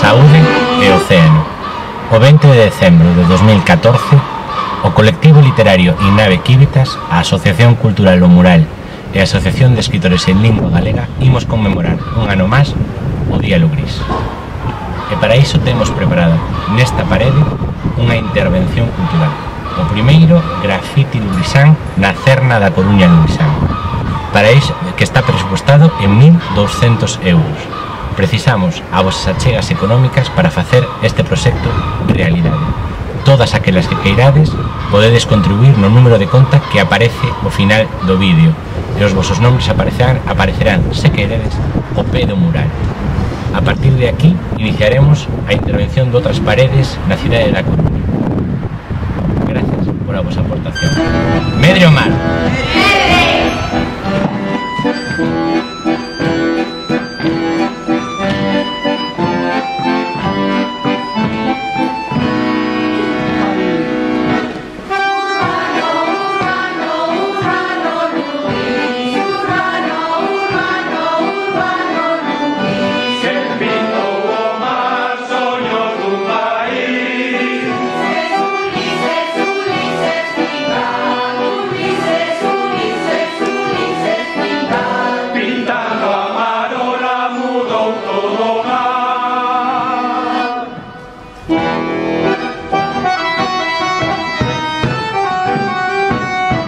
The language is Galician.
Saúde e Océano. O 20 de decembro de 2014, o colectivo literario Innave Quívitas, a Asociación Cultural O Mural e a Asociación de Escritores en Lingua Galega imos conmemorar un ano máis o Día Lugrís. E para iso temos preparada nesta parede unha intervención cultural. O primeiro, Grafiti Lugrisán na Cerna da Coruña Lugrisán. Para iso, que está presupuestado en 1.200 euros. Precisamos a vosas achegas económicas para facer este proxecto realidade. Todas aquelas que queirades podedes contribuir no número de conta que aparece ao final do vídeo e os vosos nombres aparecerán, se queredes, ao pé do mural. A partir de aquí iniciaremos a intervención de outras paredes na cidade da Coruña. Gracias por a vosa aportación. Medre o mar!